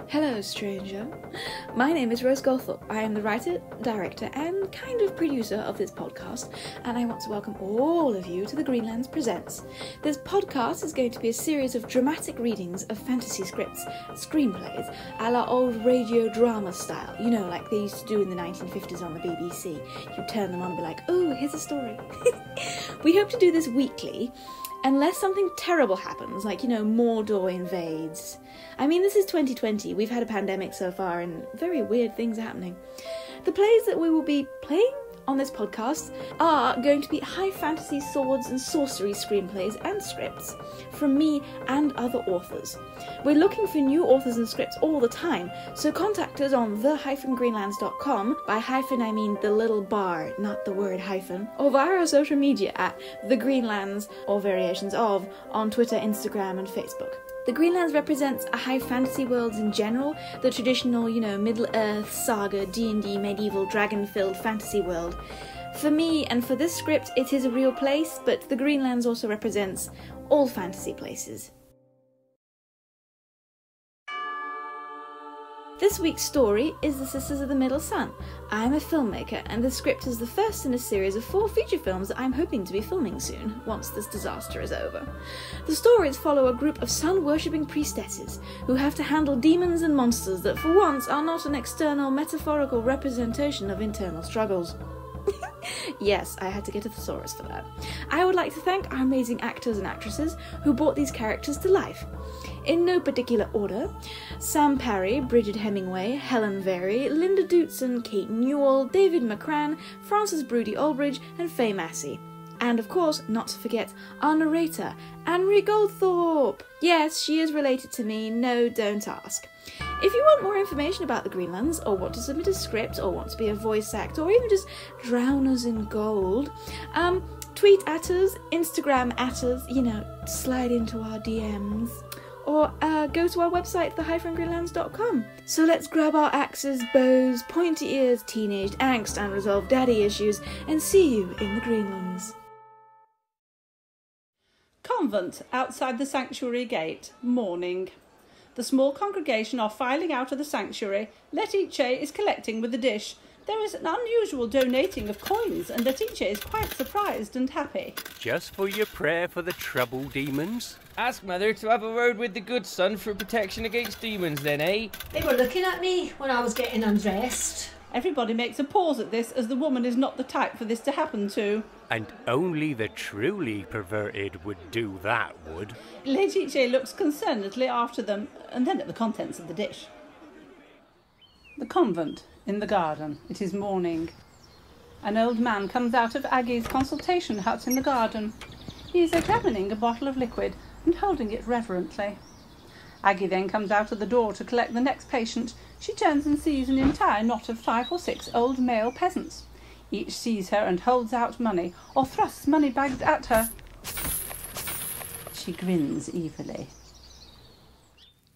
Hello, stranger. My name is Rose Goldthorp. I am the writer, director, and kind of producer of this podcast, and I want to welcome all of you to the Greenlands Presents. This podcast is going to be a series of dramatic readings of fantasy scripts, screenplays, a la old radio drama style, you know, like they used to do in the 1950s on the BBC. You turn them on and be like, oh, here's a story. We hope to do this weekly, unless something terrible happens, like, you know, Mordor invades. I mean, this is 2020, we've had a pandemic so far, and very weird things are happening. The plays that we will be playing on this podcast are going to be high fantasy swords and sorcery screenplays and scripts from me and other authors. We're looking for new authors and scripts all the time, so contact us on the-greenlands.com. By hyphen I mean the little bar, not the word hyphen, or via our social media at The Greenlands, or variations of, on Twitter, Instagram and Facebook. The Greenlands represents a high fantasy worlds in general, the traditional, you know, Middle-earth, saga, D&D, medieval, dragon-filled fantasy world. For me, and for this script, it is a real place, but the Greenlands also represents all fantasy places. This week's story is The Sisters of the Middle Sun. I'm a filmmaker, and the script is the first in a series of 4 feature films that I'm hoping to be filming soon, once this disaster is over. The stories follow a group of sun-worshipping priestesses who have to handle demons and monsters that for once are not an external metaphorical representation of internal struggles. Yes, I had to get a thesaurus for that. I would like to thank our amazing actors and actresses who brought these characters to life. In no particular order: Sam Parry, Brigid Hemingway, Helen Varey, Linda Dootson, Kate Newall, David McCran, Frances Broudie-Oldridge, and Faye Massey. And of course, not to forget, our narrator, Anne-Marie Goldthorp. Yes, she is related to me, no, don't ask. If you want more information about the Greenlands, or want to submit a script, or want to be a voice actor, or even just drown us in gold, tweet at us, Instagram at us, you know, slide into our DMs, or go to our website, the-greenlands.com. So let's grab our axes, bows, pointy ears, teenage angst, unresolved daddy issues, and see you in the Greenlands. Convent, outside the sanctuary gate, morning. The small congregation are filing out of the sanctuary. Letice is collecting with the dish. There is an unusual donating of coins, and Letice is quite surprised and happy. Just for your prayer for the trouble demons? Ask Mother to have a word with the good son for protection against demons then, eh? They were looking at me when I was getting undressed. Everybody makes a pause at this, as the woman is not the type for this to happen to. And only the truly perverted would do that, would. Letice looks concernedly after them, and then at the contents of the dish. The convent, in the garden. It is morning. An old man comes out of Aggie's consultation hut in the garden. He is examining a bottle of liquid and holding it reverently. Aggie then comes out of the door to collect the next patient. She turns and sees an entire knot of 5 or 6 old male peasants. Each sees her and holds out money, or thrusts money bags at her. She grins evilly.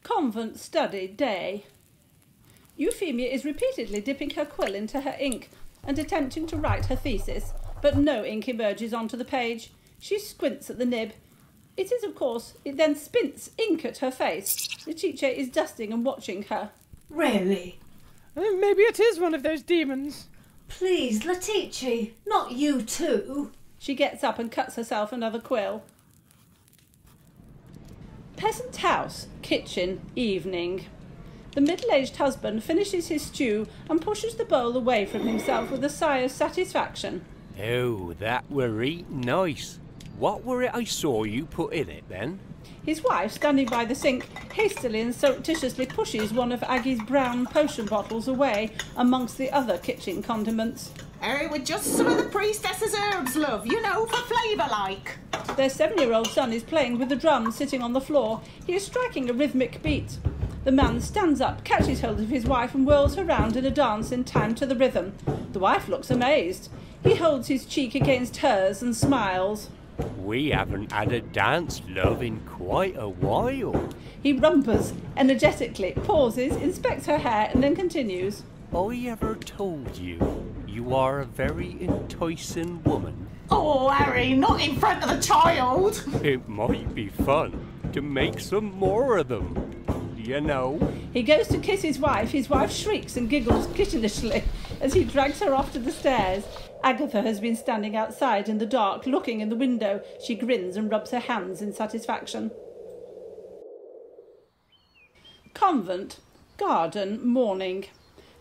Convent study day. Euphemia is repeatedly dipping her quill into her ink and attempting to write her thesis, but no ink emerges onto the page. She squints at the nib. It is, of course, it then spints ink at her face. Letice is dusting and watching her. Really? Maybe it is one of those demons. Please, Letice, not you too. She gets up and cuts herself another quill. Peasant house, kitchen, evening. The middle-aged husband finishes his stew and pushes the bowl away from himself with a sigh of satisfaction. Oh, that were reet nice. What were it I saw you put in it, then? His wife, standing by the sink, hastily and surreptitiously pushes one of Aggie's brown potion bottles away amongst the other kitchen condiments. With just some of the priestess's herbs, love, you know, for flavour like. Their 7-year-old son is playing with the drum sitting on the floor. He is striking a rhythmic beat. The man stands up, catches hold of his wife and whirls her round in a dance in time to the rhythm. The wife looks amazed. He holds his cheek against hers and smiles. We haven't had a dance, love, in quite a while. He rumpers energetically, pauses, inspects her hair, and then continues. I ever told you you are a very enticing woman? Oh, Harry, not in front of the child. It might be fun to make some more of them. you know. He goes to kiss his wife shrieks and giggles kittishly as he drags her off to the stairs. Agatha has been standing outside in the dark, looking in the window. She grins and rubs her hands in satisfaction. Convent, garden, morning.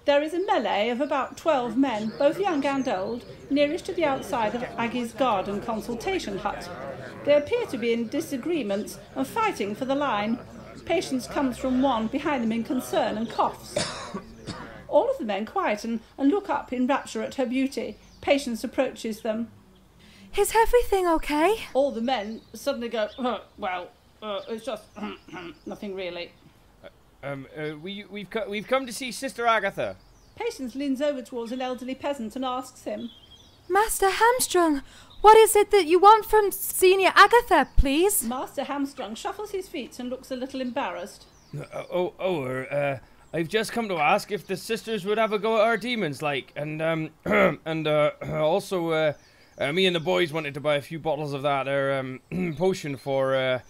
There is a melee of about 12 men, both young and old, nearest to the outside of Aggie's garden consultation hut. They appear to be in disagreements and fighting for the line. Patience comes from one behind them in concern and coughs. All of the men quieten and look up in rapture at her beauty. Patience approaches them. Is everything okay? All the men suddenly go, it's just nothing really. We've come to see Sister Agatha. Patience leans over towards an elderly peasant and asks him, Master Hamstrung, what is it that you want from Senior Agatha, please? Master Hamstrung shuffles his feet and looks a little embarrassed. I've just come to ask if the sisters would have a go at our demons, and also, me and the boys wanted to buy a few bottles of that potion for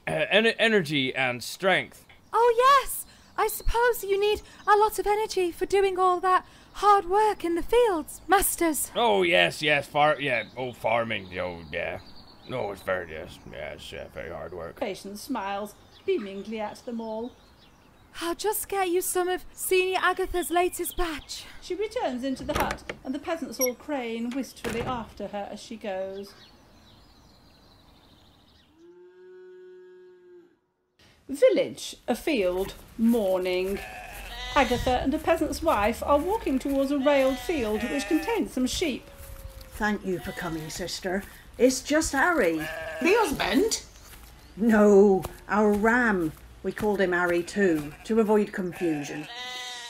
energy and strength. Oh yes, I suppose you need a lot of energy for doing all that hard work in the fields, masters. Oh yes, farming, yeah. No, it's very hard work. Patience smiles, beamingly at them all. I'll just get you some of Senior Agatha's latest batch. She returns into the hut, and the peasants all crane wistfully after her as she goes. Village, a field, morning. Agatha and a peasant's wife are walking towards a railed field which contains some sheep. Thank you for coming, sister. It's just Harry. The husband? No, our ram. We called him Harry too, to avoid confusion.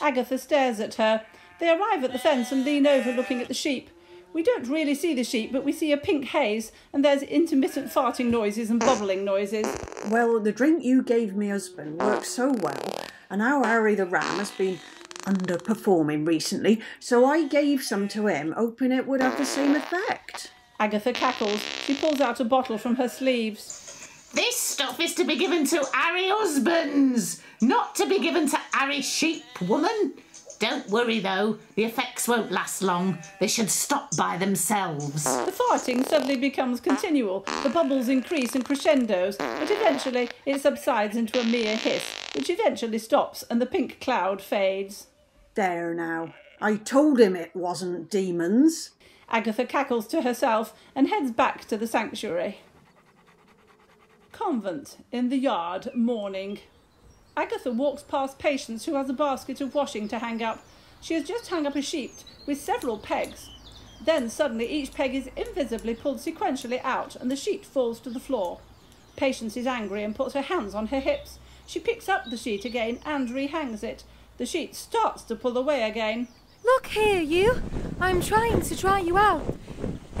Agatha stares at her. They arrive at the fence and lean over looking at the sheep. We don't really see the sheep, but we see a pink haze, and there's intermittent farting noises and bubbling noises. Well, the drink you gave me husband worked so well, and our Harry the ram has been underperforming recently, so I gave some to him, hoping it would have the same effect. Agatha cackles. She pulls out a bottle from her sleeves. This stuff is to be given to Harry husbands, not to be given to Harry sheep, woman. Don't worry, though. The effects won't last long. They should stop by themselves. The farting suddenly becomes continual. The bubbles increase and crescendos, but eventually it subsides into a mere hiss, which eventually stops and the pink cloud fades. There now. I told him it wasn't demons. Agatha cackles to herself and heads back to the sanctuary. Convent, in the yard, morning. Agatha walks past Patience, who has a basket of washing to hang up. She has just hung up a sheet with several pegs. Then suddenly each peg is invisibly pulled sequentially out and the sheet falls to the floor. Patience is angry and puts her hands on her hips. She picks up the sheet again and rehangs it. The sheet starts to pull away again. Look here, you. I'm trying to dry you out.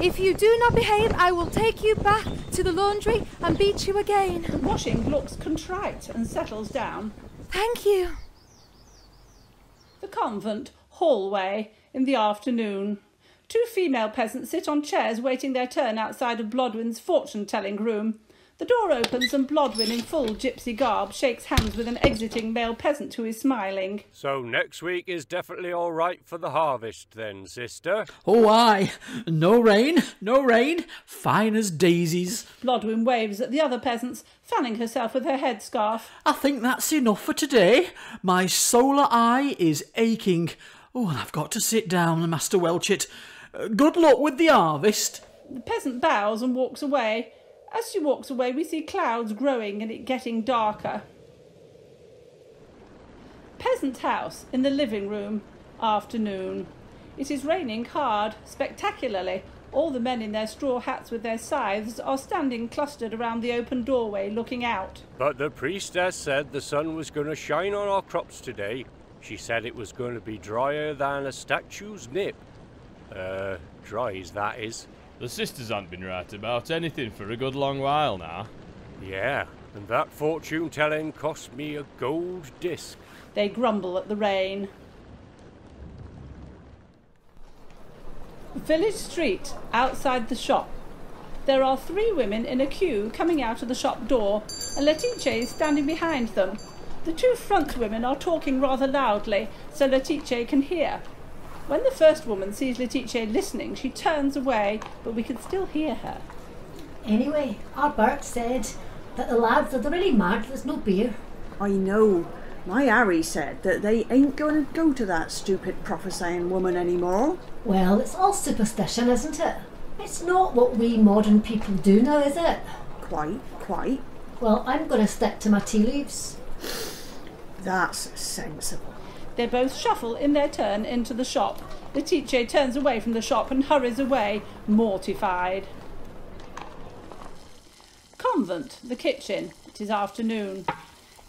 If you do not behave, I will take you back to the laundry and beat you again. The washing looks contrite and settles down. Thank you. The convent, hallway, in the afternoon. Two female peasants sit on chairs waiting their turn outside of Blodwen's fortune-telling room. The door opens and Blodwen, in full gypsy garb, shakes hands with an exiting male peasant who is smiling. So next week is definitely all right for the harvest then, sister? Oh, aye. No rain, fine as daisies. Blodwen waves at the other peasants, fanning herself with her headscarf. I think that's enough for today. My solar eye is aching. Oh, and I've got to sit down, Master Welchett. Good luck with the harvest. The peasant bows and walks away. As she walks away, we see clouds growing and it getting darker. Peasant house in the living room. Afternoon. It is raining hard, spectacularly. All the men in their straw hats with their scythes are standing clustered around the open doorway looking out. But the priestess said the sun was going to shine on our crops today. She said it was going to be drier than a statue's nip. Dry as that is. The sisters haven't been right about anything for a good long while now. Yeah, and that fortune-telling cost me a gold disc. They grumble at the rain. Village street, outside the shop. There are 3 women in a queue coming out of the shop door, and Letitia is standing behind them. The two front women are talking rather loudly, so Letitia can hear. When the first woman sees Letitia listening, she turns away, but we can still hear her. Anyway, our Bert said that the lads are really mad there's no beer. I know. My Harry said that they ain't going to go to that stupid prophesying woman anymore. Well, it's all superstition, isn't it? It's not what we modern people do now, is it? Quite. Well, I'm going to stick to my tea leaves. That's sensible. They both shuffle in their turn into the shop. Letitia turns away from the shop and hurries away, mortified. Convent, the kitchen. It is afternoon.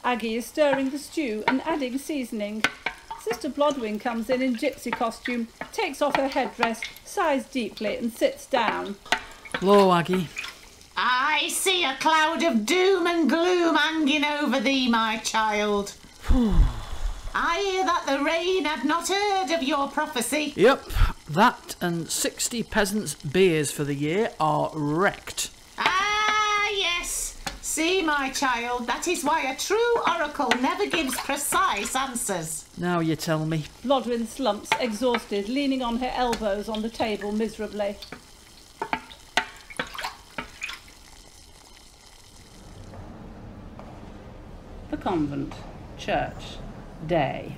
Aggie is stirring the stew and adding seasoning. Sister Blodwyn comes in gypsy costume, takes off her headdress, sighs deeply and sits down. Hello, Aggie. I see a cloud of doom and gloom hanging over thee, my child. I hear that the rain had not heard of your prophecy. Yep, that and 60 peasants' beers for the year are wrecked. Ah, yes. See, my child, that is why a true oracle never gives precise answers. Now you tell me. Blodwyn slumps, exhausted, leaning on her elbows on the table miserably. The convent, church, day.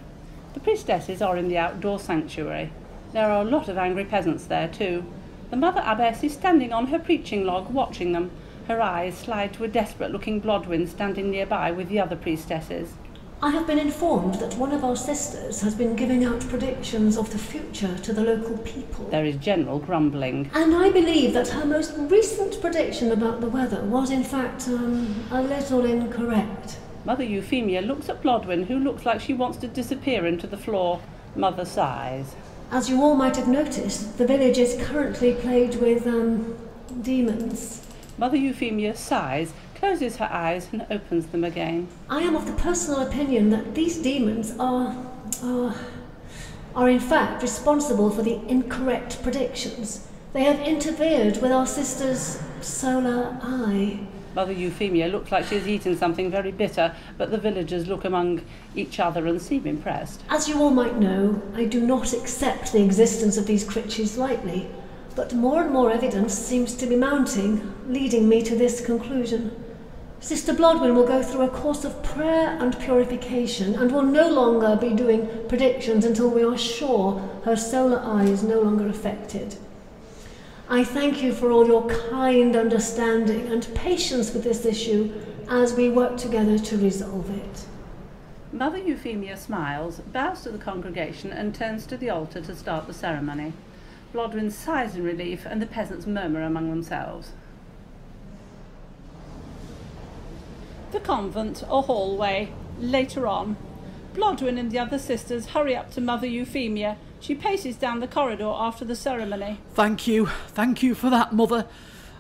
The priestesses are in the outdoor sanctuary. There are a lot of angry peasants there too. The mother abbess is standing on her preaching log watching them. Her eyes slide to a desperate-looking Blodwyn standing nearby with the other priestesses. I have been informed that one of our sisters has been giving out predictions of the future to the local people. There is general grumbling. And I believe that her most recent prediction about the weather was in fact a little incorrect. Mother Euphemia looks at Blodwyn, who looks like she wants to disappear into the floor. Mother sighs. As you all might have noticed, the village is currently plagued with demons. Mother Euphemia sighs, closes her eyes and opens them again. I am of the personal opinion that these demons are in fact responsible for the incorrect predictions. They have interfered with our sister's solar eye. Mother Euphemia looks like she has eaten something very bitter, but the villagers look among each other and seem impressed. As you all might know, I do not accept the existence of these creatures lightly, but more and more evidence seems to be mounting, leading me to this conclusion. Sister Blodwyn will go through a course of prayer and purification and will no longer be doing predictions until we are sure her solar eye is no longer affected. I thank you for all your kind understanding and patience with this issue as we work together to resolve it. Mother Euphemia smiles, bows to the congregation and turns to the altar to start the ceremony. Blodwyn sighs in relief and the peasants murmur among themselves. The convent, or hallway, later on. Blodwyn and the other sisters hurry up to Mother Euphemia. She paces down the corridor after the ceremony. Thank you for that, Mother.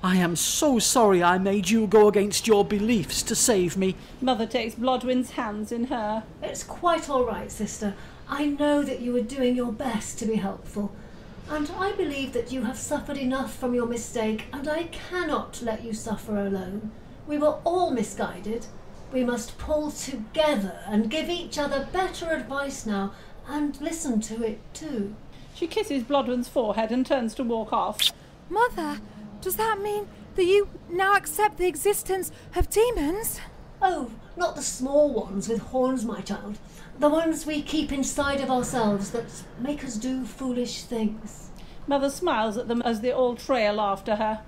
I am so sorry I made you go against your beliefs to save me. Mother takes Blodwyn's hands in her. It's quite all right, sister. I know that you are doing your best to be helpful. And I believe that you have suffered enough from your mistake, and I cannot let you suffer alone. We were all misguided. We must pull together and give each other better advice now, and listen to it too. She kisses Blodwyn's forehead and turns to walk off. Mother, does that mean that you now accept the existence of demons? Oh, not the small ones with horns, my child. The ones we keep inside of ourselves that make us do foolish things. Mother smiles at them as they all trail after her.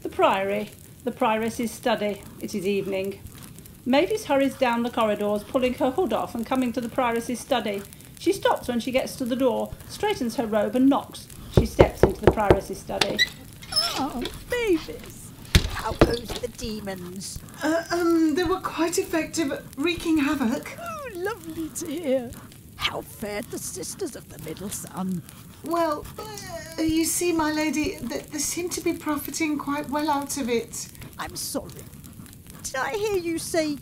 The Priory. The Prioress's study. It is evening. Mavis hurries down the corridors, pulling her hood off and coming to the Prioress's study. She stops when she gets to the door, straightens her robe and knocks. She steps into the Prioress's study. Oh, Mavis, how goes the demons? They were quite effective at wreaking havoc. Oh, lovely to hear. How fared the sisters of the middle son? Well, you see, my lady, they seem to be profiting quite well out of it. I'm sorry. Did I hear you say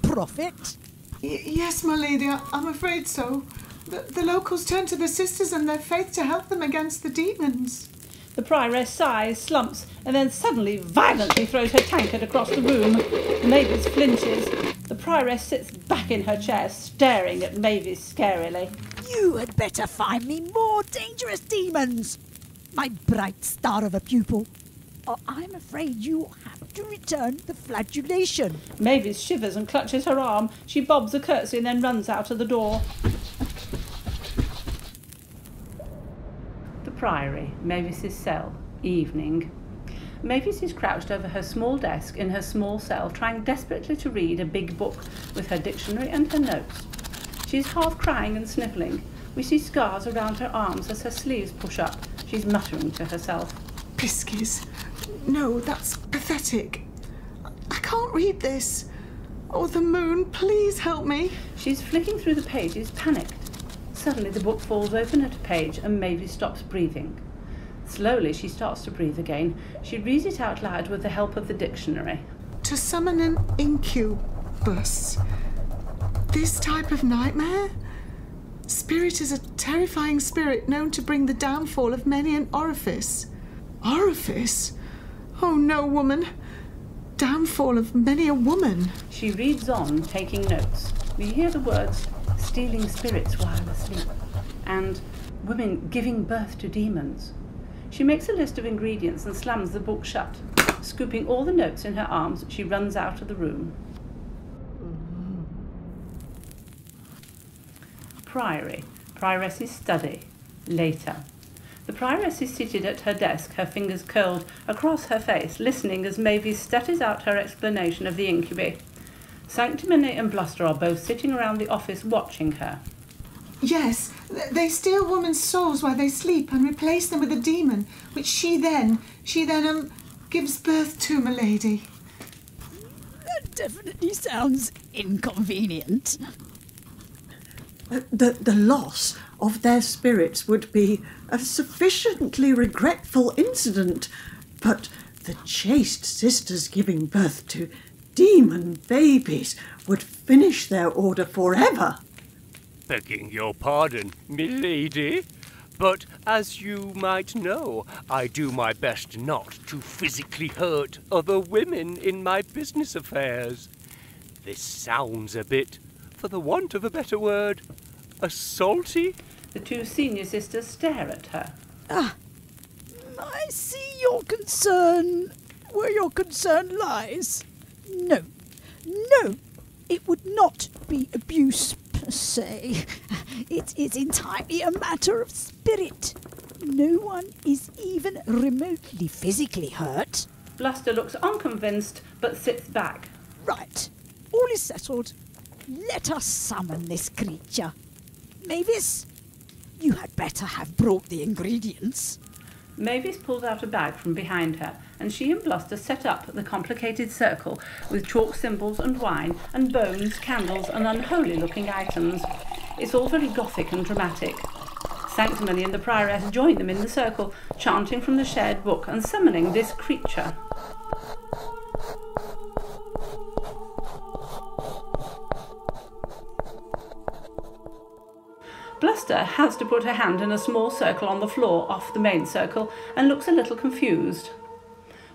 profit? Yes, my lady, I'm afraid so. The locals turn to the sisters and their faith to help them against the demons. The prioress sighs, slumps, and then suddenly violently throws her tankard across the room. Mavis flinches. The prioress sits back in her chair, staring at Mavis scarily. You had better find me more dangerous demons, my bright star of a pupil, or I'm afraid you'll have to return the flagellation. Mavis shivers and clutches her arm. She bobs a curtsy and then runs out of the door. The Priory, Mavis's cell, evening. Mavis is crouched over her small desk in her small cell, trying desperately to read a big book with her dictionary and her notes. She's half crying and sniffling. We see scars around her arms as her sleeves push up. She's muttering to herself. Piskies. No, that's pathetic. I can't read this. Oh, the moon, please help me. She's flicking through the pages, panicked. Suddenly the book falls open at a page and Mavis stops breathing. Slowly she starts to breathe again. She reads it out loud with the help of the dictionary. To summon an incubus. This type of nightmare? Spirit is a terrifying spirit known to bring the downfall of many an orifice. Orifice? Oh no, woman. Downfall of many a woman. She reads on, taking notes. We hear the words, stealing spirits while asleep, and women giving birth to demons. She makes a list of ingredients and slams the book shut. Scooping all the notes in her arms, she runs out of the room. Priory, Prioress's study, later. The Prioress is seated at her desk, her fingers curled across her face, listening as Mavis stutters out her explanation of the incubi. Sanctimony and Bluster are both sitting around the office watching her. Yes, they steal women's souls while they sleep and replace them with a demon, which she then gives birth to, m'lady. That definitely sounds inconvenient. The loss of their spirits would be a sufficiently regretful incident, but the chaste sisters giving birth to demon babies would finish their order forever. Begging your pardon, milady, but as you might know, I do my best not to physically hurt other women in my business affairs. This sounds a bit, for the want of a better word, assaulty. The two senior sisters stare at her. I see your concern, where your concern lies. No, it would not be abuse per se. It is entirely a matter of spirit. No one is even remotely physically hurt. Bluster looks unconvinced, but sits back. Right, all is settled. Let us summon this creature. Mavis, you had better have brought the ingredients. Mavis pulls out a bag from behind her, and she and Bluster set up the complicated circle with chalk symbols and wine and bones, candles and unholy-looking items. It's all very gothic and dramatic. Sanctimony and the Prioress join them in the circle, chanting from the shared book and summoning this creature. Bluster has to put her hand in a small circle on the floor off the main circle and looks a little confused.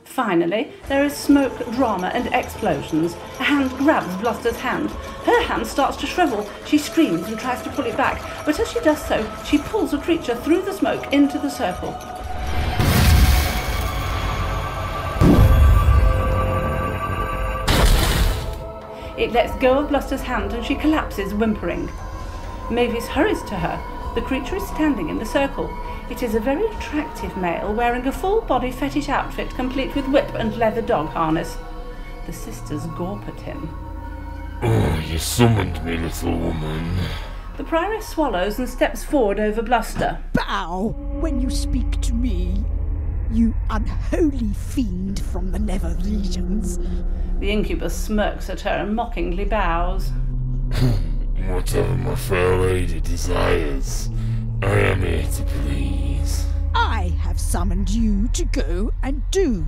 Finally, there is smoke, drama and explosions. A hand grabs Bluster's hand. Her hand starts to shrivel. She screams and tries to pull it back, but as she does so, she pulls the creature through the smoke into the circle. It lets go of Bluster's hand and she collapses, whimpering. Mavis hurries to her. The creature is standing in the circle. It is a very attractive male wearing a full-body fetish outfit complete with whip and leather dog harness. The sisters gawp at him. Oh, you summoned me, little woman. The Prioress swallows and steps forward over Bluster. Bow when you speak to me, you unholy fiend from the nether regions. The incubus smirks at her and mockingly bows. Whatever my fair lady desires, I am here to please. I have summoned you to go and do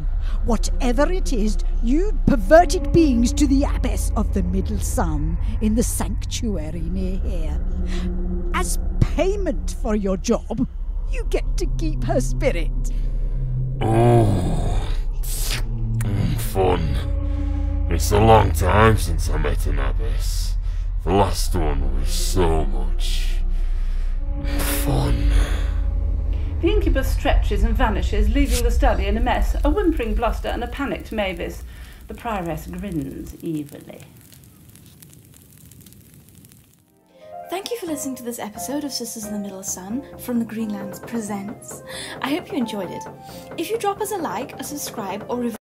whatever it is you perverted beings to the abyss of the middle sun in the sanctuary near here. As payment for your job, you get to keep her spirit. Oh, fun. It's a long time since I met an abbess. The last one was so much fun. The incubus stretches and vanishes, leaving the study in a mess, a whimpering Bluster and a panicked Mavis. The prioress grins evilly. Thank you for listening to this episode of Sisters in the Middle Sun from the Greenlands Presents. I hope you enjoyed it. If you drop us a like, a subscribe, or review,